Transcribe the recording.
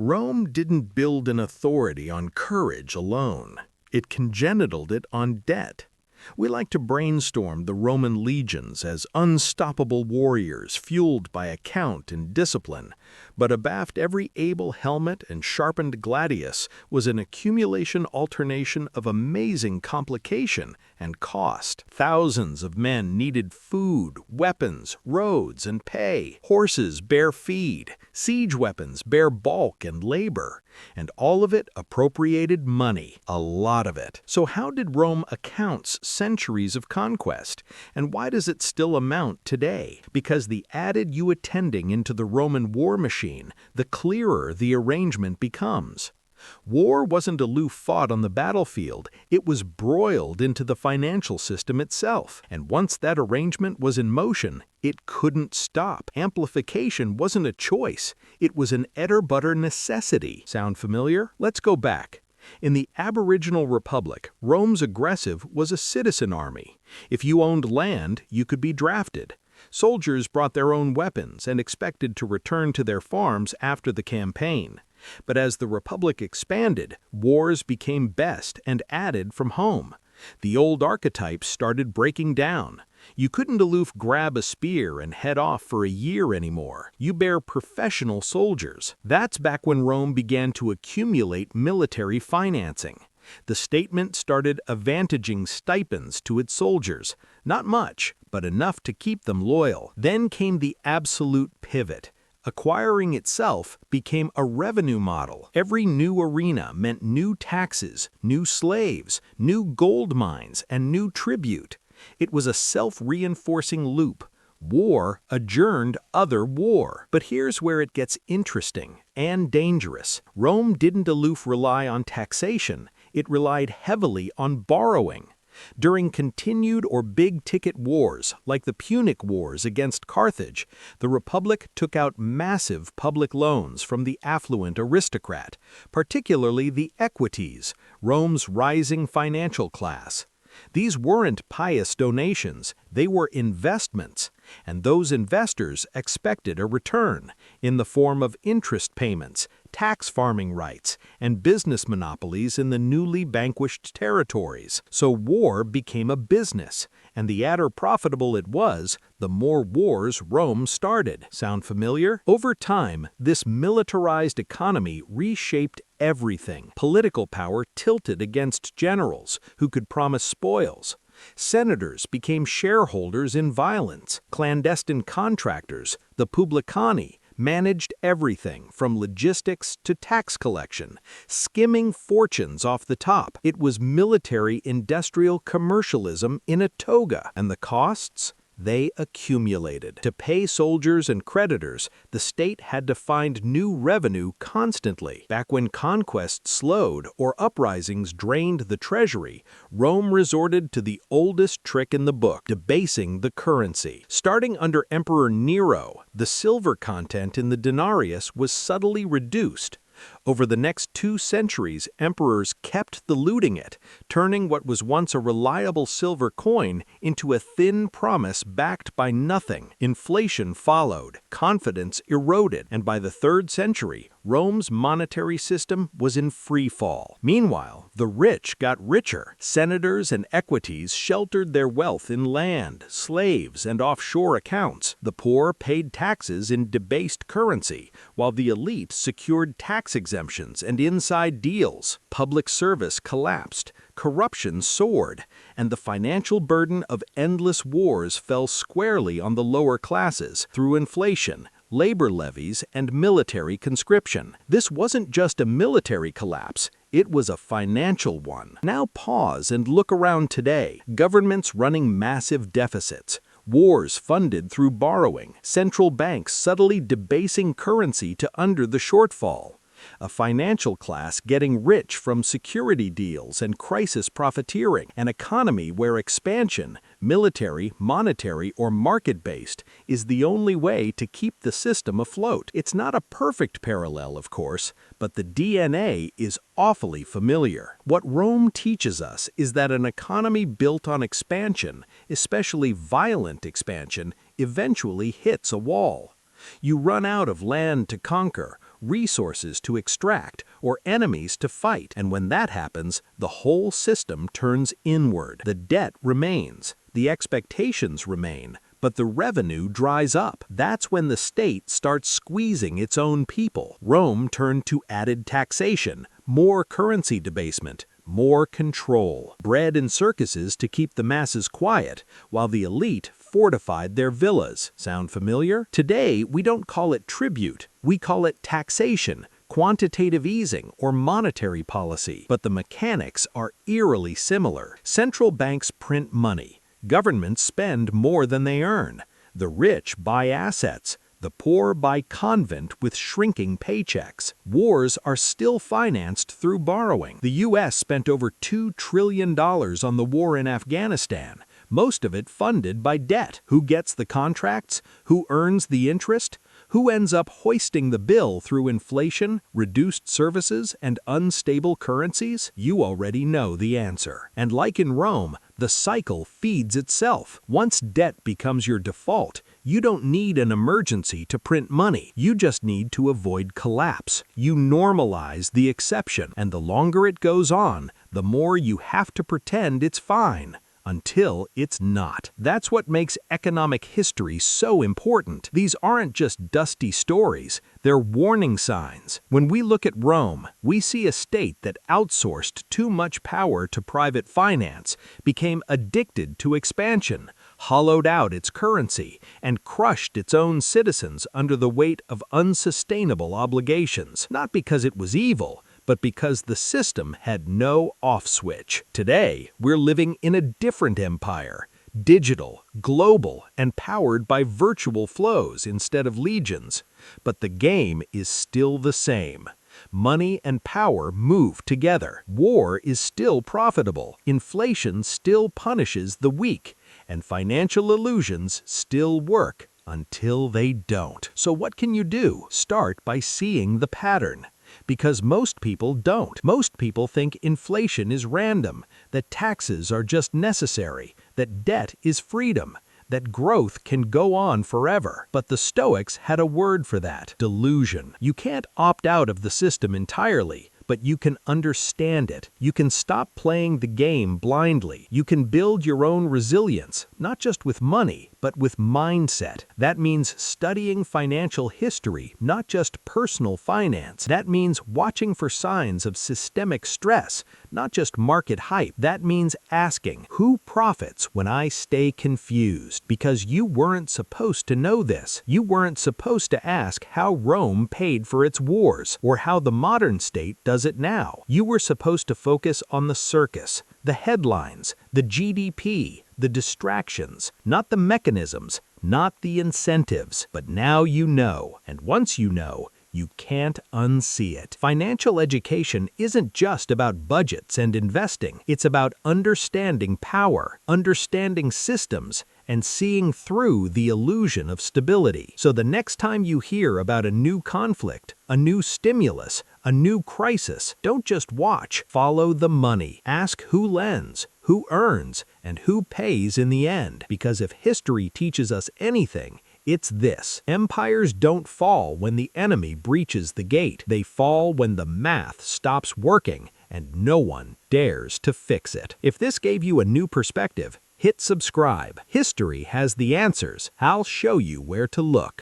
Rome didn't build an authority on courage alone. It congenitaled it on debt. We like to brainstorm the Roman legions as unstoppable warriors fueled by account and discipline, but abaft every able helmet and sharpened gladius was an accumulation alternation of amazing complication and cost. Thousands of men needed food, weapons, roads, and pay. Horses bear feed, siege weapons bear bulk and labor, and all of it appropriated money, a lot of it. So how did Rome account centuries of conquest, and why does it still amount today? Because the added you attending into the Roman war machine, the clearer the arrangement becomes. War wasn't aloof fought on the battlefield, it was broiled into the financial system itself. And once that arrangement was in motion, it couldn't stop. Amplification wasn't a choice, it was an edder-butter necessity. Sound familiar? Let's go back. In the Aboriginal Republic, Rome's aggressive was a citizen army. If you owned land, you could be drafted. Soldiers brought their own weapons and expected to return to their farms after the campaign. But as the Republic expanded, wars became best and added from home. The old archetypes started breaking down. You couldn't aloof grab a spear and head off for a year anymore. You bear professional soldiers. That's back when Rome began to accumulate military financing. The statement started advantaging stipends to its soldiers. Not much, but enough to keep them loyal. Then came the absolute pivot. Acquiring itself became a revenue model. Every new arena meant new taxes, new slaves, new gold mines, and new tribute. It was a self-reinforcing loop. War adjourned other war. But here's where it gets interesting and dangerous. Rome didn't aloof rely on taxation. It relied heavily on borrowing. During continued or big-ticket wars, like the Punic Wars against Carthage, the Republic took out massive public loans from the affluent aristocrat, particularly the equites, Rome's rising financial class. These weren't pious donations, they were investments, and those investors expected a return in the form of interest payments, tax farming rights, and business monopolies in the newly vanquished territories. So war became a business, and the adder profitable it was, the more wars Rome started. Sound familiar? Over time, this militarized economy reshaped everything. Political power tilted against generals who could promise spoils. Senators became shareholders in violence. Clandestine contractors, the publicani, managed everything from logistics to tax collection, skimming fortunes off the top. It was military-industrial commercialism in a toga. And the costs? They accumulated. To pay soldiers and creditors, the state had to find new revenue constantly. Back when conquest slowed or uprisings drained the treasury, Rome resorted to the oldest trick in the book, debasing the currency. Starting under Emperor Nero, the silver content in the denarius was subtly reduced. Over the next 2 centuries, emperors kept diluting it, turning what was once a reliable silver coin into a thin promise backed by nothing. Inflation followed, confidence eroded, and by the 3rd century, Rome's monetary system was in free fall. Meanwhile, the rich got richer. Senators and equites sheltered their wealth in land, slaves, and offshore accounts. The poor paid taxes in debased currency, while the elite secured tax exemptions and inside deals. Public service collapsed, corruption soared, and the financial burden of endless wars fell squarely on the lower classes through inflation, labor levies, and military conscription. This wasn't just a military collapse, it was a financial one. Now pause and look around today. Governments running massive deficits, wars funded through borrowing, central banks subtly debasing currency to under the shortfall. A financial class getting rich from security deals and crisis profiteering, an economy where expansion, military, monetary, or market-based, is the only way to keep the system afloat. It's not a perfect parallel, of course, but the DNA is awfully familiar. What Rome teaches us is that an economy built on expansion, especially violent expansion, eventually hits a wall. You run out of land to conquer, resources to extract, or enemies to fight. And when that happens, the whole system turns inward. The debt remains, the expectations remain, but the revenue dries up. That's when the state starts squeezing its own people. Rome turned to added taxation, more currency debasement, more control. Bread and circuses to keep the masses quiet, while the elite fortified their villas. Sound familiar? Today, we don't call it tribute. We call it taxation, quantitative easing, or monetary policy. But the mechanics are eerily similar. Central banks print money. Governments spend more than they earn. The rich buy assets. The poor buy convent with shrinking paychecks. Wars are still financed through borrowing. The U.S. spent over $2 trillion on the war in Afghanistan, most of it funded by debt. Who gets the contracts? Who earns the interest? Who ends up hoisting the bill through inflation, reduced services, and unstable currencies? You already know the answer. And like in Rome, the cycle feeds itself. Once debt becomes your default, you don't need an emergency to print money. You just need to avoid collapse. You normalize the exception, and the longer it goes on, the more you have to pretend it's fine. Until it's not. That's what makes economic history so important. These aren't just dusty stories, they're warning signs. When we look at Rome, we see a state that outsourced too much power to private finance, became addicted to expansion, hollowed out its currency, and crushed its own citizens under the weight of unsustainable obligations. Not because it was evil, but because the system had no off switch. Today, we're living in a different empire, digital, global, and powered by virtual flows instead of legions. But the game is still the same. Money and power move together. War is still profitable. Inflation still punishes the weak. And financial illusions still work until they don't. So what can you do? Start by seeing the pattern. Because most people don't. Most people think inflation is random, that taxes are just necessary, that debt is freedom, that growth can go on forever. But the Stoics had a word for that: delusion. You can't opt out of the system entirely, but you can understand it. You can stop playing the game blindly. You can build your own resilience, not just with money, but with mindset. That means studying financial history, not just personal finance. That means watching for signs of systemic stress, not just market hype. That means asking, who profits when I stay confused? Because you weren't supposed to know this. You weren't supposed to ask how Rome paid for its wars, or how the modern state does it now. You were supposed to focus on the circus, the headlines, the GDP, the distractions, not the mechanisms, not the incentives. But now you know, and once you know, you can't unsee it. Financial education isn't just about budgets and investing. It's about understanding power, understanding systems, and seeing through the illusion of stability. So the next time you hear about a new conflict, a new stimulus, a new crisis, don't just watch. Follow the money. Ask who lends, who earns, and who pays in the end. Because if history teaches us anything, it's this: empires don't fall when the enemy breaches the gate. They fall when the math stops working and no one dares to fix it. If this gave you a new perspective, hit subscribe. History has the answers. I'll show you where to look.